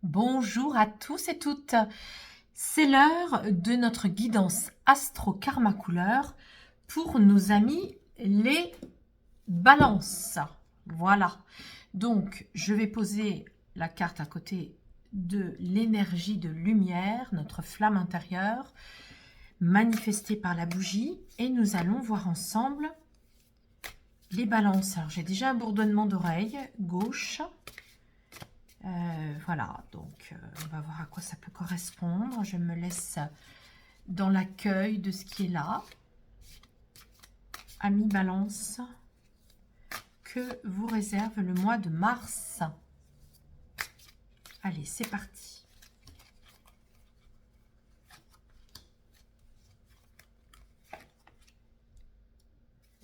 Bonjour à tous et toutes. C'est l'heure de notre guidance Astro Karma Couleur pour nos amis les balances. Voilà. Donc, je vais poser la carte à côté de l'énergie de lumière, notre flamme intérieure, manifestée par la bougie. Et nous allons voir ensemble les balances. Alors, j'ai déjà un bourdonnement d'oreille gauche. Voilà, donc on va voir à quoi ça peut correspondre. Je me laisse dans l'accueil de ce qui est là. Amis Balance, que vous réserve le mois de mars? Allez, c'est parti.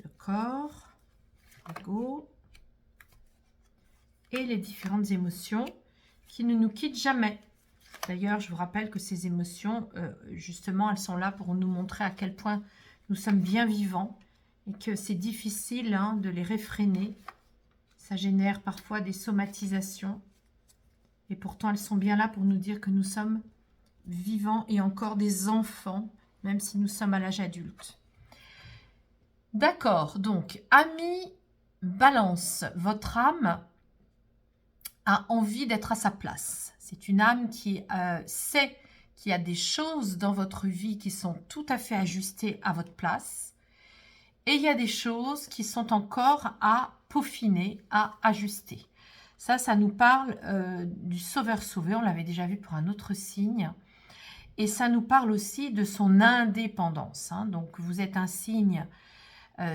Le corps, l'ego et les différentes émotions qui ne nous quittent jamais. D'ailleurs, je vous rappelle que ces émotions, justement, elles sont là pour nous montrer à quel point nous sommes bien vivants et que c'est difficile de les réfréner. Ça génère parfois des somatisations. Et pourtant, elles sont bien là pour nous dire que nous sommes vivants et encore des enfants, même si nous sommes à l'âge adulte. D'accord, donc, amis Balance, votre âme a envie d'être à sa place. C'est une âme qui sait qu'il y a des choses dans votre vie qui sont tout à fait ajustées à votre place. Et il y a des choses qui sont encore à peaufiner, à ajuster. Ça nous parle du sauveur-sauvé. On l'avait déjà vu pour un autre signe. Et ça nous parle aussi de son indépendance. Donc, vous êtes un signe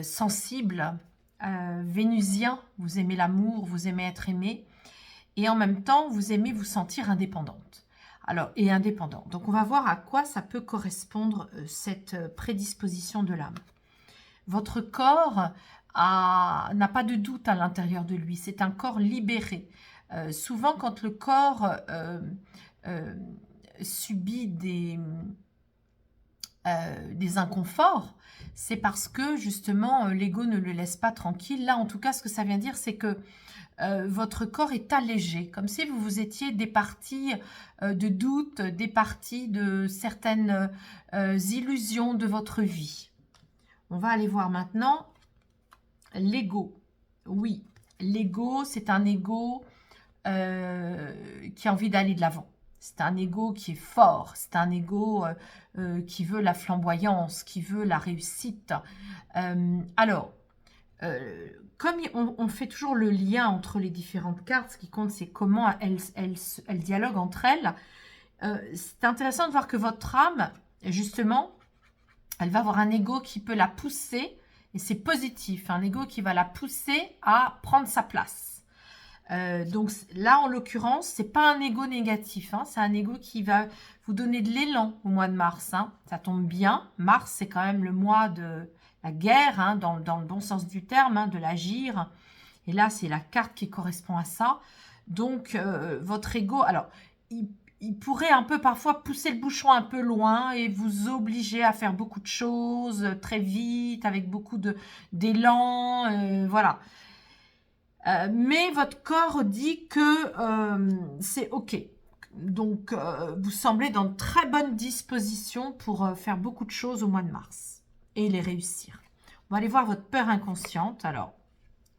sensible, vénusien. Vous aimez l'amour, vous aimez être aimé. Et en même temps, vous aimez vous sentir indépendante. Alors, et indépendant. Donc, on va voir à quoi ça peut correspondre, cette prédisposition de l'âme. Votre corps n'a pas de doute à l'intérieur de lui. C'est un corps libéré. Souvent, quand le corps subit des inconforts, c'est parce que, justement, l'ego ne le laisse pas tranquille. Là, en tout cas, ce que ça vient dire, c'est que votre corps est allégé, comme si vous vous étiez départi de doutes, départi de certaines illusions de votre vie. On va aller voir maintenant l'ego. Oui, l'ego, c'est un ego qui a envie d'aller de l'avant. C'est un ego qui est fort, c'est un ego qui veut la flamboyance, qui veut la réussite. Alors, comme on fait toujours le lien entre les différentes cartes, ce qui compte, c'est comment elles dialoguent entre elles. C'est intéressant de voir que votre âme, justement, elle va avoir un ego qui peut la pousser, et c'est positif, un ego qui va la pousser à prendre sa place. Donc là, en l'occurrence, c'est pas un ego négatif, c'est un ego qui va vous donner de l'élan au mois de mars. Ça tombe bien, mars, c'est quand même le mois de la guerre, dans le bon sens du terme, de l'agir. Et là, c'est la carte qui correspond à ça. Donc, votre ego, alors, il pourrait un peu parfois pousser le bouchon un peu loin et vous obliger à faire beaucoup de choses très vite, avec beaucoup d'élan, voilà. Mais votre corps dit que c'est OK. Donc, vous semblez dans de très bonnes dispositions pour faire beaucoup de choses au mois de mars et les réussir. On va aller voir votre peur inconsciente. Alors,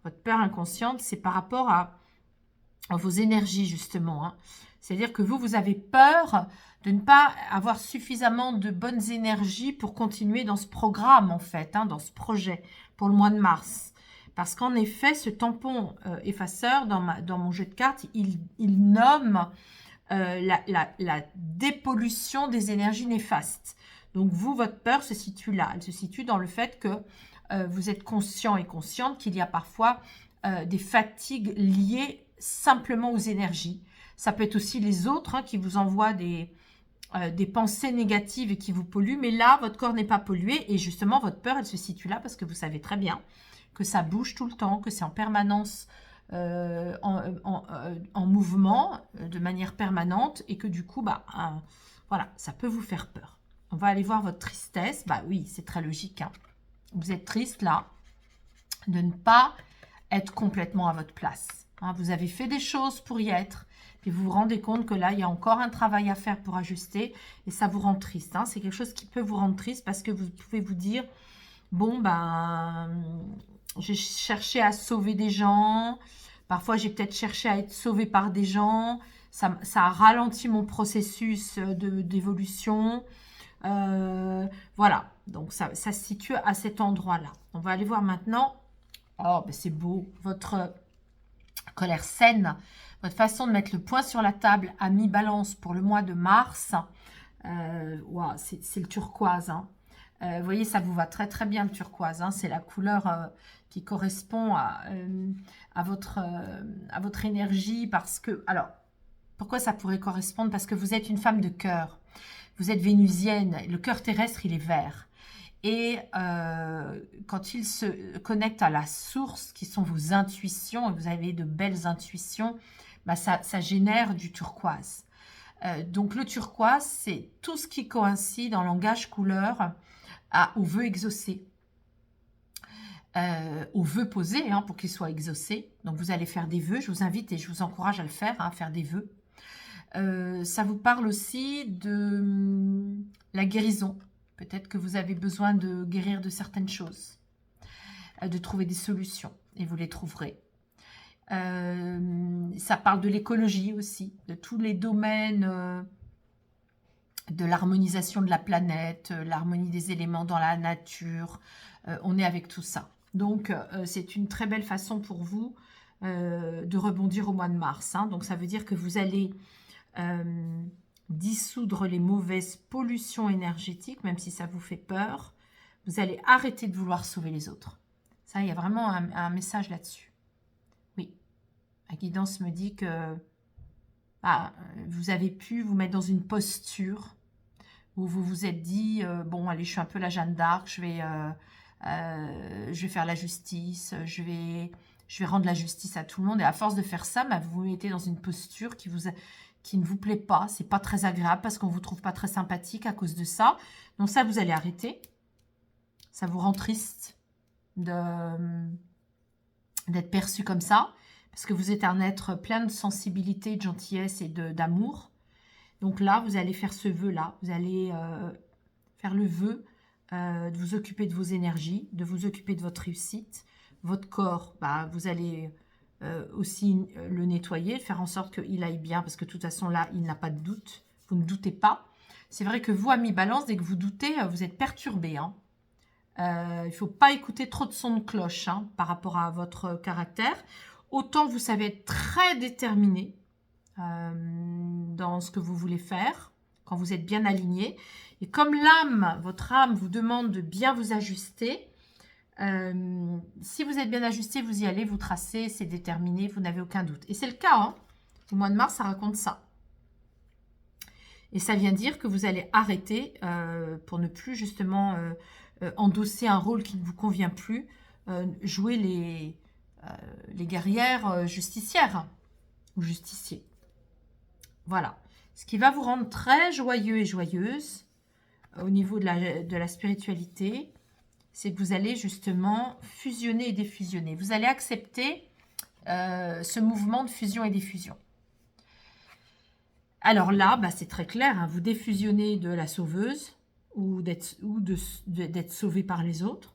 votre peur inconsciente, c'est par rapport à vos énergies, justement. C'est-à-dire que vous avez peur de ne pas avoir suffisamment de bonnes énergies pour continuer dans ce programme, en fait, dans ce projet pour le mois de mars. Parce qu'en effet, ce tampon effaceur, dans mon jeu de cartes, il nomme la dépollution des énergies néfastes. Donc, votre peur se situe là. Elle se situe dans le fait que vous êtes conscient et consciente qu'il y a parfois des fatigues liées simplement aux énergies. Ça peut être aussi les autres qui vous envoient des pensées négatives et qui vous polluent. Mais là, votre corps n'est pas pollué. Et justement, votre peur, elle se situe là parce que vous savez très bien que ça bouge tout le temps, que c'est en permanence en mouvement de manière permanente et que du coup, voilà, ça peut vous faire peur. On va aller voir votre tristesse. Bah oui, c'est très logique. Vous êtes triste là de ne pas être complètement à votre place. hein. Vous avez fait des choses pour y être. Puis vous vous rendez compte que là, il y a encore un travail à faire pour ajuster. Et ça vous rend triste, hein. C'est quelque chose qui peut vous rendre triste parce que vous pouvez vous dire, bon, ben, j'ai cherché à sauver des gens. Parfois, j'ai peut-être cherché à être sauvé par des gens. Ça a ralenti mon processus d'évolution. Voilà, donc ça se situe à cet endroit-là. On va aller voir maintenant. Oh, ben c'est beau. Votre colère saine, votre façon de mettre le point sur la table à mi-balance pour le mois de mars. Wow, c'est le turquoise, hein. Vous voyez, ça vous va très très bien le turquoise, hein. C'est la couleur qui correspond à votre énergie parce que... Alors, pourquoi ça pourrait correspondre? Parce que vous êtes une femme de cœur. Vous êtes vénusienne. Le cœur terrestre, il est vert. Et quand il se connecte à la source, qui sont vos intuitions, et vous avez de belles intuitions, bah ça génère du turquoise. Donc le turquoise, c'est tout ce qui coïncide en langage couleur au vœu exaucé. Au vœu posé, hein, pour qu'il soit exaucé. Donc vous allez faire des vœux. Je vous invite et je vous encourage à le faire, hein, à faire des vœux. Ça vous parle aussi de la guérison. Peut-être que vous avez besoin de guérir de certaines choses, de trouver des solutions, et vous les trouverez. Ça parle de l'écologie aussi, de tous les domaines, de l'harmonisation de la planète, l'harmonie des éléments dans la nature. On est avec tout ça. Donc, c'est une très belle façon pour vous de rebondir au mois de mars, hein. Donc, ça veut dire que vous allez... dissoudre les mauvaises pollutions énergétiques, même si ça vous fait peur. Vous allez arrêter de vouloir sauver les autres. Ça, il y a vraiment un message là-dessus. Oui, la guidance me dit que vous avez pu vous mettre dans une posture où vous vous êtes dit, bon, allez, je suis un peu la Jeanne d'Arc, je vais faire la justice, je vais rendre la justice à tout le monde. Et à force de faire ça, vous vous mettez dans une posture qui ne vous plaît pas, c'est pas très agréable parce qu'on vous trouve pas très sympathique à cause de ça. Donc ça, vous allez arrêter. Ça vous rend triste d'être perçu comme ça parce que vous êtes un être plein de sensibilité, de gentillesse et d'amour. Donc là, vous allez faire ce vœu-là. Vous allez faire le vœu de vous occuper de vos énergies, de vous occuper de votre réussite. Votre corps, vous allez... aussi le nettoyer, faire en sorte qu'il aille bien, parce que de toute façon là, il n'a pas de doute, vous ne doutez pas. C'est vrai que vous, à mi-balance, dès que vous doutez, vous êtes perturbé, hein. Il ne faut pas écouter trop de sons de cloche, hein, par rapport à votre caractère. Autant vous savez être très déterminé dans ce que vous voulez faire, quand vous êtes bien aligné. Et comme votre âme vous demande de bien vous ajuster, si vous êtes bien ajusté, vous y allez, vous tracez, c'est déterminé, vous n'avez aucun doute. Et c'est le cas, hein. Au mois de mars, ça raconte ça. Et ça vient dire que vous allez arrêter pour ne plus justement endosser un rôle qui ne vous convient plus, jouer les guerrières justicières ou justiciers. Voilà. Ce qui va vous rendre très joyeux et joyeuse au niveau de la spiritualité, c'est que vous allez justement fusionner et défusionner. Vous allez accepter ce mouvement de fusion et diffusion. Alors là, c'est très clair, hein, vous défusionnez de la sauveuse ou d'être sauvé par les autres.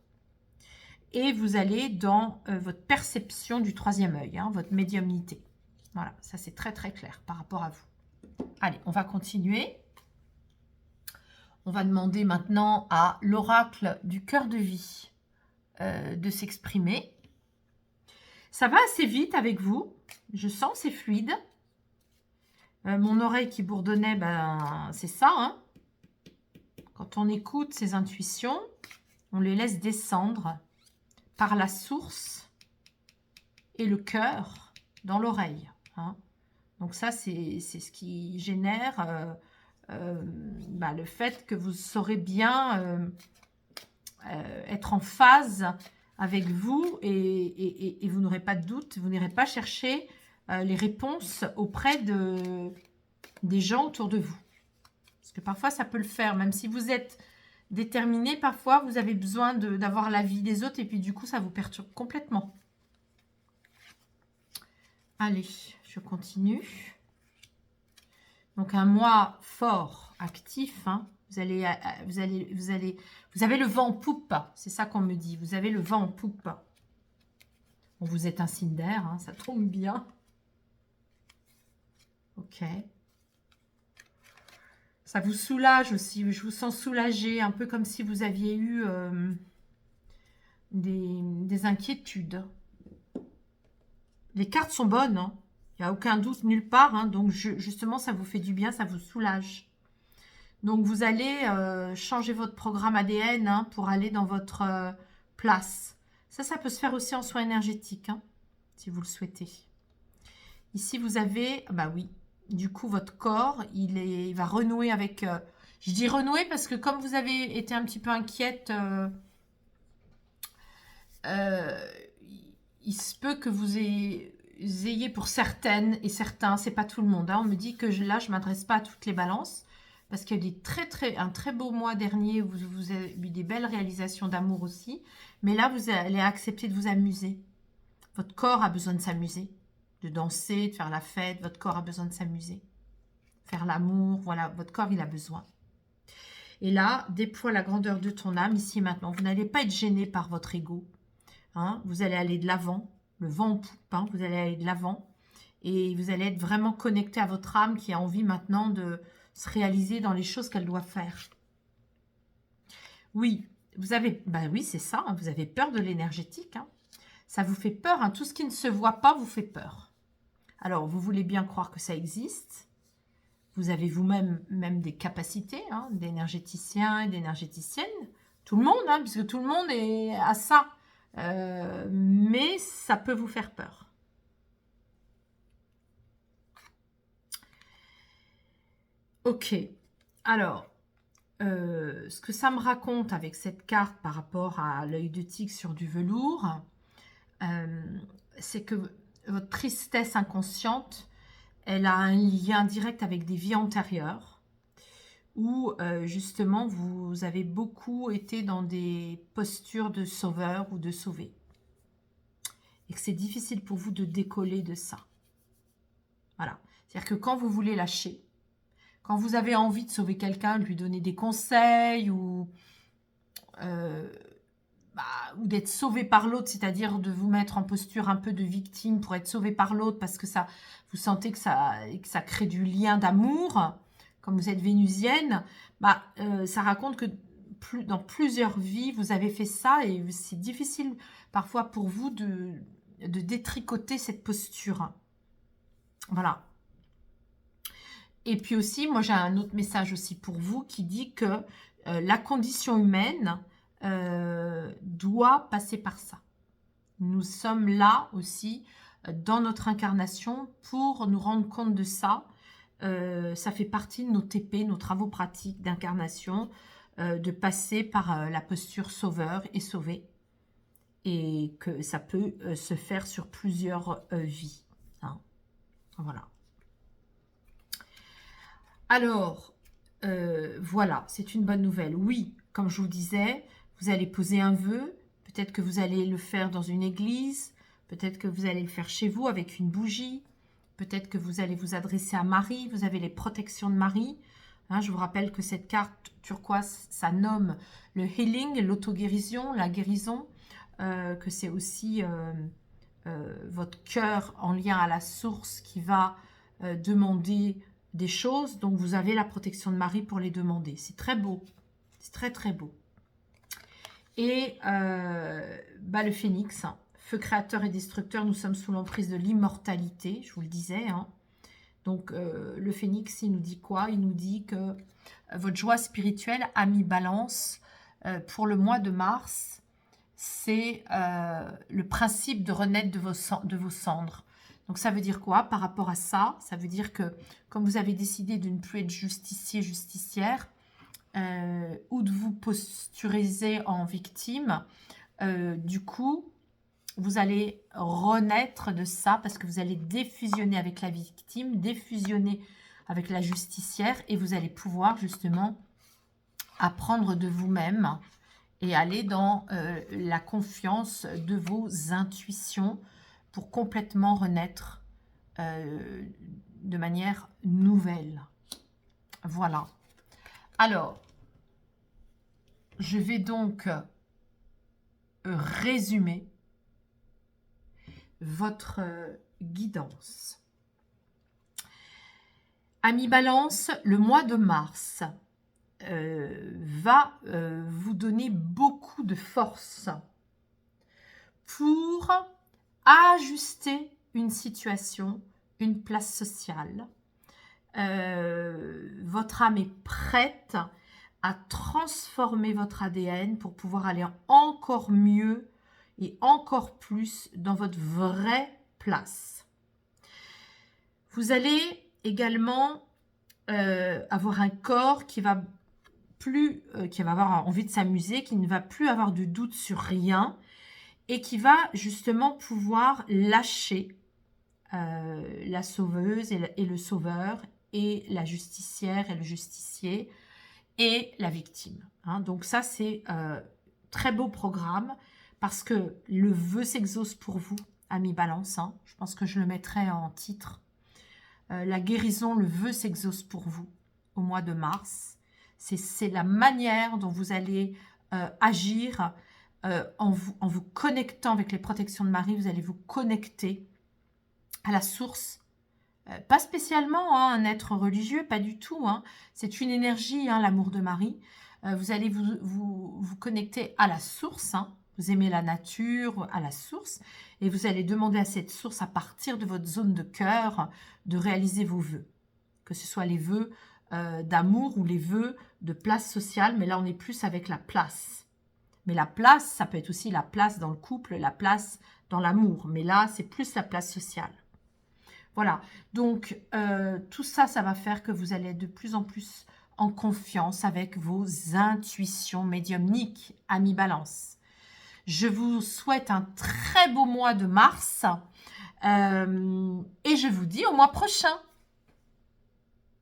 Et vous allez dans votre perception du troisième œil, hein, votre médiumnité. Voilà, ça c'est très très clair par rapport à vous. Allez, on va continuer. On va demander maintenant à l'oracle du cœur de vie de s'exprimer. Ça va assez vite avec vous. Je sens, c'est fluide. Mon oreille qui bourdonnait, c'est ça, hein. Quand on écoute ses intuitions, on les laisse descendre par la source et le cœur dans l'oreille, hein. Donc ça, c'est ce qui génère... le fait que vous saurez bien être en phase avec vous et vous n'aurez pas de doute, vous n'irez pas chercher les réponses auprès des gens autour de vous. Parce que parfois, ça peut le faire, même si vous êtes déterminé, parfois, vous avez besoin d'avoir l'avis des autres et puis du coup, ça vous perturbe complètement. Allez, je continue. Donc un mois fort, actif. Hein. Vous avez le vent en poupe. C'est ça qu'on me dit. Vous avez le vent en poupe. Bon, vous êtes un signe d'air, hein, ça tombe bien. Ok. Ça vous soulage aussi. Je vous sens soulagé, un peu comme si vous aviez eu des inquiétudes. Les cartes sont bonnes, hein. Il n'y a aucun doute nulle part. Hein. Donc, justement, ça vous fait du bien, ça vous soulage. Donc, vous allez changer votre programme ADN hein, pour aller dans votre place. Ça peut se faire aussi en soins énergétiques, hein, si vous le souhaitez. Ici, vous avez, bah oui, du coup, votre corps, il va renouer avec... je dis renouer parce que comme vous avez été un petit peu inquiète, il se peut que vous ayez pour certaines et certains, c'est pas tout le monde. Hein, on me dit que là, je m'adresse pas à toutes les balances parce qu'il y a un très beau mois dernier où vous avez eu des belles réalisations d'amour aussi. Mais là, vous allez accepter de vous amuser. Votre corps a besoin de s'amuser, de danser, de faire la fête. Votre corps a besoin de s'amuser. Faire l'amour, voilà, votre corps, il a besoin. Et là, déploie la grandeur de ton âme ici et maintenant. Vous n'allez pas être gêné par votre ego. Hein, vous allez aller de l'avant, le vent en poupe, hein, vous allez aller de l'avant. Et vous allez être vraiment connecté à votre âme qui a envie maintenant de se réaliser dans les choses qu'elle doit faire. Oui, oui, c'est ça, hein, vous avez peur de l'énergétique. Hein. Ça vous fait peur, hein, tout ce qui ne se voit pas vous fait peur. Alors, vous voulez bien croire que ça existe. Vous avez vous-même des capacités hein, d'énergéticien et d'énergéticienne. Tout le monde, hein, puisque tout le monde est à ça. Mais ça peut vous faire peur. Ok, alors, ce que ça me raconte avec cette carte par rapport à l'œil de tigre sur du velours, c'est que votre tristesse inconsciente, elle a un lien direct avec des vies antérieures où justement vous avez beaucoup été dans des postures de sauveur ou de sauvé. Et que c'est difficile pour vous de décoller de ça. Voilà. C'est-à-dire que quand vous voulez lâcher, quand vous avez envie de sauver quelqu'un, de lui donner des conseils ou d'être sauvé par l'autre, c'est-à-dire de vous mettre en posture un peu de victime pour être sauvé par l'autre parce que ça, vous sentez que ça crée du lien d'amour, comme vous êtes vénusienne, ça raconte que dans plusieurs vies, vous avez fait ça et c'est difficile parfois pour vous de détricoter cette posture. Voilà. Et puis aussi, moi j'ai un autre message aussi pour vous qui dit que la condition humaine doit passer par ça. Nous sommes là aussi dans notre incarnation pour nous rendre compte de ça. Ça fait partie de nos TP, nos travaux pratiques d'incarnation, de passer par la posture sauveur et sauvé. Et que ça peut se faire sur plusieurs vies. Hein. Voilà. Alors, voilà, c'est une bonne nouvelle. Oui, comme je vous disais, vous allez poser un vœu. Peut-être que vous allez le faire dans une église. Peut-être que vous allez le faire chez vous avec une bougie. Peut-être que vous allez vous adresser à Marie. Vous avez les protections de Marie. Hein, je vous rappelle que cette carte turquoise, ça nomme le healing, l'auto-guérison, la guérison. Que c'est aussi votre cœur en lien à la source qui va demander des choses, donc vous avez la protection de Marie pour les demander. C'est très beau, c'est très très beau. Et le phénix, feu créateur et destructeur, nous sommes sous l'emprise de l'immortalité, je vous le disais. Hein. Donc le phénix, il nous dit quoi? Il nous dit que votre joie spirituelle a mis balance pour le mois de mars. C'est le principe de renaître de vos cendres. Donc ça veut dire quoi par rapport à ça? Ça veut dire que comme vous avez décidé de ne plus être justicier, justicière, ou de vous posturiser en victime, du coup, vous allez renaître de ça parce que vous allez défusionner avec la victime, défusionner avec la justicière et vous allez pouvoir justement apprendre de vous-même et aller dans la confiance de vos intuitions pour complètement renaître de manière nouvelle. Voilà. Alors, je vais donc résumer votre guidance. Amis Balance, le mois de mars va vous donner beaucoup de force pour ajuster une situation, une place sociale. Votre âme est prête à transformer votre ADN pour pouvoir aller encore mieux et encore plus dans votre vraie place. Vous allez également avoir un corps qui va avoir envie de s'amuser, qui ne va plus avoir de doute sur rien et qui va justement pouvoir lâcher la sauveuse et le sauveur et la justicière et le justicier et la victime. Hein. Donc ça, c'est très beau programme parce que le vœu s'exauce pour vous, amis Balance. Hein. Je pense que je le mettrai en titre. La guérison, le vœu s'exauce pour vous au mois de mars. C'est la manière dont vous allez agir en vous connectant avec les protections de Marie. Vous allez vous connecter à la source. Pas spécialement un être religieux, pas du tout. Hein. C'est une énergie, l'amour de Marie. Vous allez vous connecter à la source. Hein. Vous aimez la nature, à la source. Et vous allez demander à cette source, à partir de votre zone de cœur, de réaliser vos vœux. Que ce soit les vœux d'amour ou les vœux de place sociale. Mais là, on est plus avec la place. Mais la place, ça peut être aussi la place dans le couple, la place dans l'amour. Mais là, c'est plus la place sociale. Voilà, donc tout ça, ça va faire que vous allez être de plus en plus en confiance avec vos intuitions médiumniques, amis Balance. Je vous souhaite un très beau mois de mars et je vous dis au mois prochain.